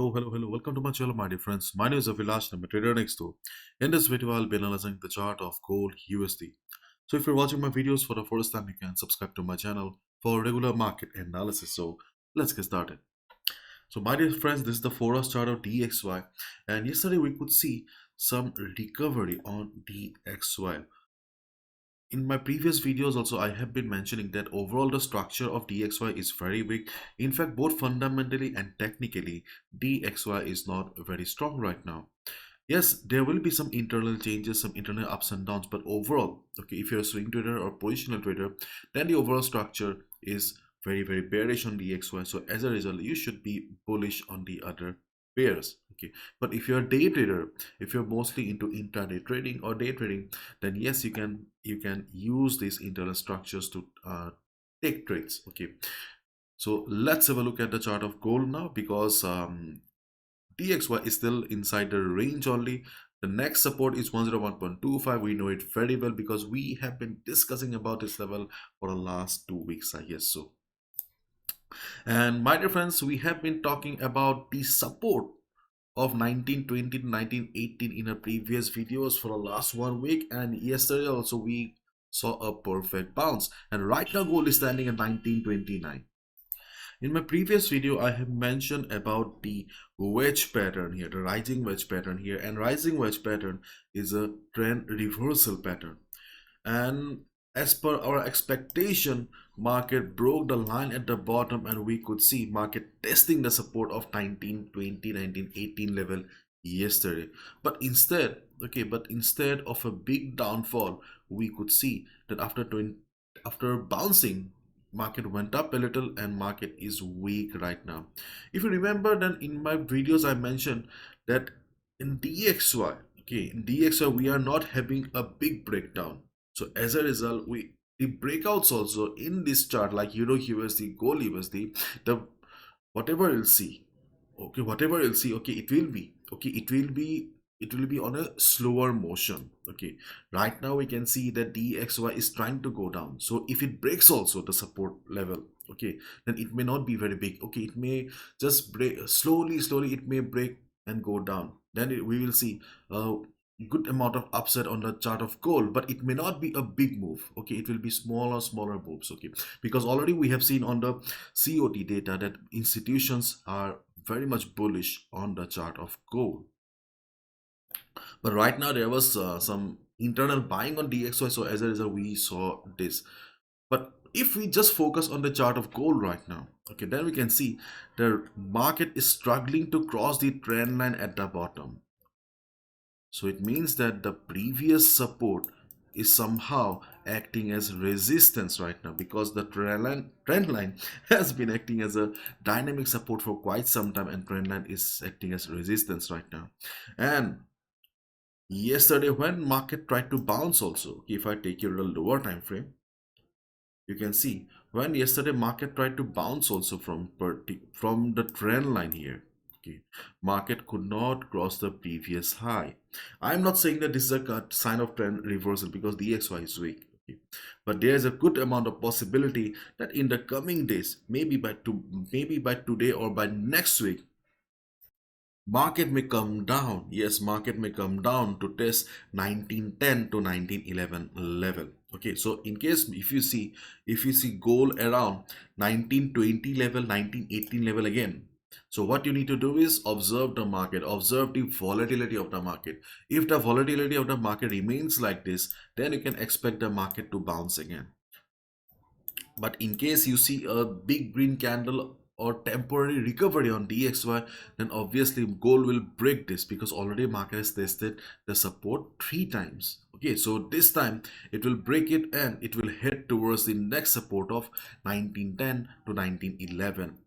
Hello. Welcome to my channel, my dear friends. My name is Avilash. I'm a trader next door. In this video, I'll be analyzing the chart of gold USD. So, if you're watching my videos for the first time, you can subscribe to my channel for regular market analysis. So, let's get started. So, my dear friends, this is the Forex chart of DXY, and yesterday we could see some recovery on DXY. In my previous videos also, I have been mentioning that overall the structure of DXY is very weak. In fact, both fundamentally and technically, DXY is not very strong right now. Yes, there will be some internal changes, some internal ups and downs, but overall, okay, if you're a swing trader or positional trader, then the overall structure is very bearish on DXY. So as a result, you should be bullish on the other pairs. Okay, but if you're a day trader, if you're mostly into intraday trading or day trading, then yes, you can use these internal structures to take trades. Okay, so let's have a look at the chart of gold now, because DXY is still inside the range only. The next support is 101.25. We know it very well because we have been discussing about this level for the last 2 weeks, I guess so. And my dear friends, we have been talking about the support of 1920 to 1918 in our previous videos for the last 1 week, and yesterday also we saw a perfect bounce, and right now gold is standing at 1929. In my previous video, I have mentioned about the wedge pattern here, the rising wedge pattern here, and rising wedge pattern is a trend reversal pattern. And as per our expectation, market broke the line at the bottom, and we could see market testing the support of 1920, 1918 level yesterday. But instead of a big downfall, we could see that after bouncing, market went up a little and market is weak right now. If you remember, then in my videos I mentioned that in DXY, okay, in DXY we are not having a big breakdown. So as a result, the breakouts also in this chart, like Euro USD, Gold USD, the whatever you'll see, okay, it will be on a slower motion. Okay, right now we can see that DXY is trying to go down. So if it breaks also the support level, okay, then it may not be very big. Okay, it may just break slowly. It may break and go down. Then we will see a good amount of upside on the chart of gold, but it may not be a big move. Okay, it will be smaller moves. Okay, because already we have seen on the COT data that institutions are very much bullish on the chart of gold. But right now there was some internal buying on DXY, so as a result we saw this. But if we just focus on the chart of gold right now, okay, then we can see the market is struggling to cross the trend line at the bottom. So it means that the previous support is somehow acting as resistance right now, because the trend line has been acting as a dynamic support for quite some time, and trend line is acting as resistance right now. And yesterday when market tried to bounce also, if I take you to the lower time frame, you can see when yesterday market tried to bounce also from the trend line here. Okay, market could not cross the previous high. I'm not saying that this is a sign of trend reversal because DXY is weak. Okay, but there is a good amount of possibility that in the coming days, maybe by today or by next week, market may come down. Yes, market may come down to test 1910 to 1911 level. Okay, so in case if you see gold around 1920 level, 1918 level again, so what you need to do is observe the market, observe the volatility of the market. If the volatility of the market remains like this, then you can expect the market to bounce again. But in case you see a big green candle or temporary recovery on DXY, then obviously gold will break this, because already market has tested the support 3 times. Okay, so this time it will break it and it will head towards the next support of 1910 to 1911.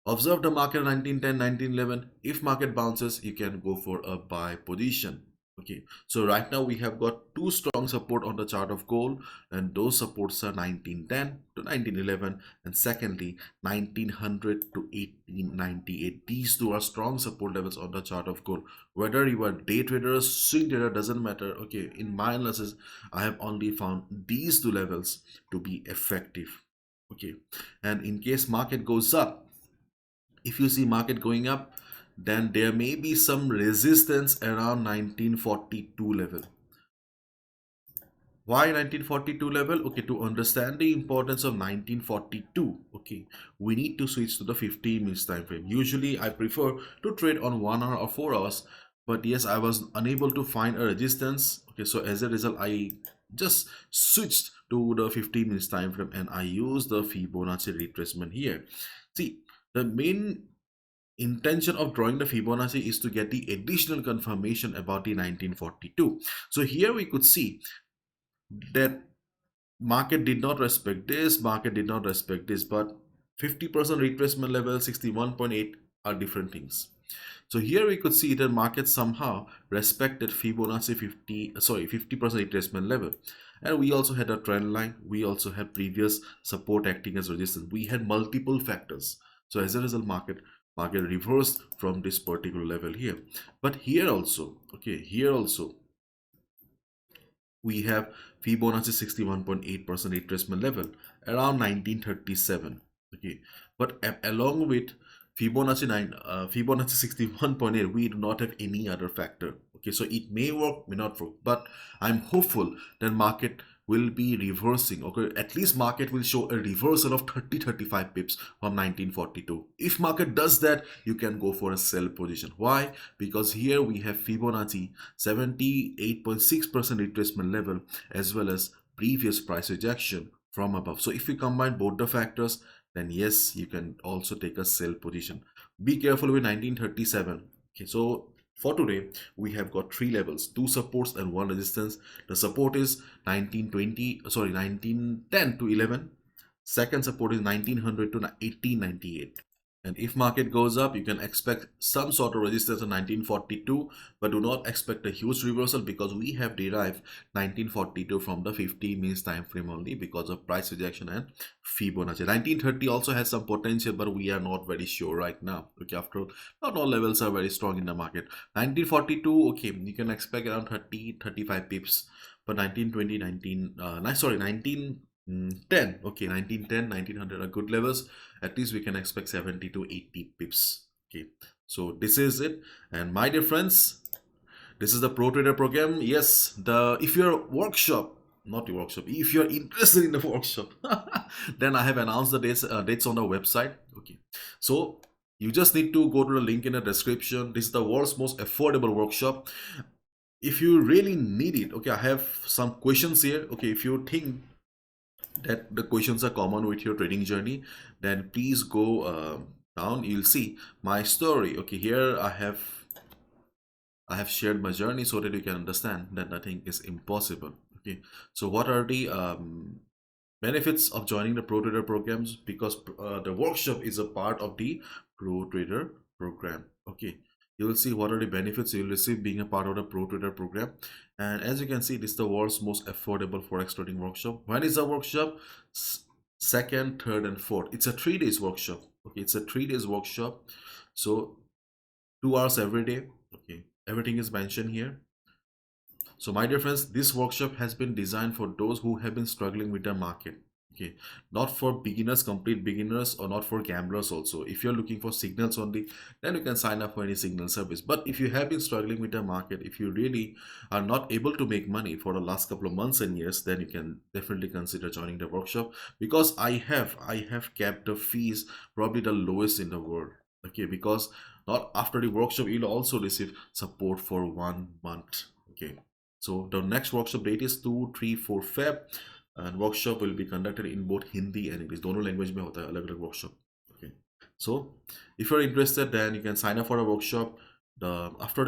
Observe the market 1910, 1911. If market bounces, you can go for a buy position. Okay, so right now we have got two strong support on the chart of gold, and those supports are 1910 to 1911, and secondly 1900 to 1898. These two are strong support levels on the chart of gold. Whether you are day trader, swing trader, doesn't matter. Okay, in my analysis I have only found these two levels to be effective. Okay, and in case market goes up, if you see market going up, then there may be some resistance around 1942 level. Why 1942 level? Okay, to understand the importance of 1942, okay, we need to switch to the 15 minutes time frame. Usually I prefer to trade on 1 hour or 4 hours, but yes, I was unable to find a resistance. Okay, so as a result, I just switched to the 15 minutes time frame and I use the Fibonacci retracement here. See, the main intention of drawing the Fibonacci is to get the additional confirmation about the 1942. So here we could see that market did not respect this, market did not respect this, but 50% retracement level, 61.8 are different things. So here we could see that market somehow respected Fibonacci 50% retracement level. And we also had a trend line. We also had previous support acting as resistance. We had multiple factors. So as a result, market reversed from this particular level here. But here also, okay, here also we have Fibonacci 61.8% retracement level around 1937. Okay, but along with Fibonacci 61.8, we do not have any other factor. Okay, so it may work, may not work, but I'm hopeful that market will be reversing. Okay, at least market will show a reversal of 30-35 pips from 1942. If market does that, you can go for a sell position. Why? Because here we have Fibonacci 78.6% retracement level as well as previous price rejection from above. So if we combine both the factors, then yes, you can also take a sell position. Be careful with 1937. Okay, so for today, we have got three levels, two supports and one resistance. The support is 1910 to 11. Second support is 1900 to 1898. And if market goes up, you can expect some sort of resistance in 1942, but do not expect a huge reversal because we have derived 1942 from the 50 minutes time frame only because of price rejection and Fibonacci. 1930 also has some potential, but we are not very sure right now. Okay, after all, not all levels are very strong in the market. 1942, okay, you can expect around 30-35 pips, but 1920, 1910, okay, 1910, 1900 are good levels. At least we can expect 70 to 80 pips. Okay, so this is it. And my dear friends, this is the Pro Trader program. Yes, if you're workshop, not your workshop, if you're interested in the workshop, then I have announced the dates on the website. Okay, so you just need to go to the link in the description. This is the world's most affordable workshop. If you really need it, okay, I have some questions here. Okay, if you think that the questions are common with your trading journey, then please go down. You'll see my story. Okay, here I have shared my journey so that you can understand that nothing is impossible. Okay, so what are the benefits of joining the Pro Trader programs? Because the workshop is a part of the Pro Trader program. Okay, you will see what are the benefits you'll receive being a part of the Pro Trader program. And as you can see, this is the world's most affordable Forex trading workshop. When is the workshop? Second, third, and fourth. It's a 3 days workshop. Okay, it's a 3 days workshop. So 2 hours every day. Okay, everything is mentioned here. So my dear friends, this workshop has been designed for those who have been struggling with the market. Okay, not for beginners, complete beginners, or not for gamblers also. If you're looking for signals only, then you can sign up for any signal service. But if you have been struggling with the market, if you really are not able to make money for the last couple of months and years, then you can definitely consider joining the workshop, because I have kept the fees probably the lowest in the world. Okay, because not after the workshop, you'll also receive support for 1 month. Okay, so the next workshop date is 2, 3, 4 Feb, and workshop will be conducted in both Hindi and English. दोनों language में होता है अलग अलग workshop. Okay, so if you're interested, then you can sign up for a workshop. After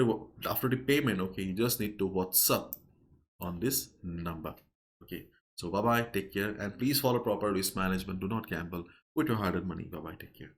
the payment, okay, you just need to WhatsApp on this number. Okay, so bye bye, take care, and please follow proper risk management. Do not gamble with your hard-earned money. Bye bye, take care.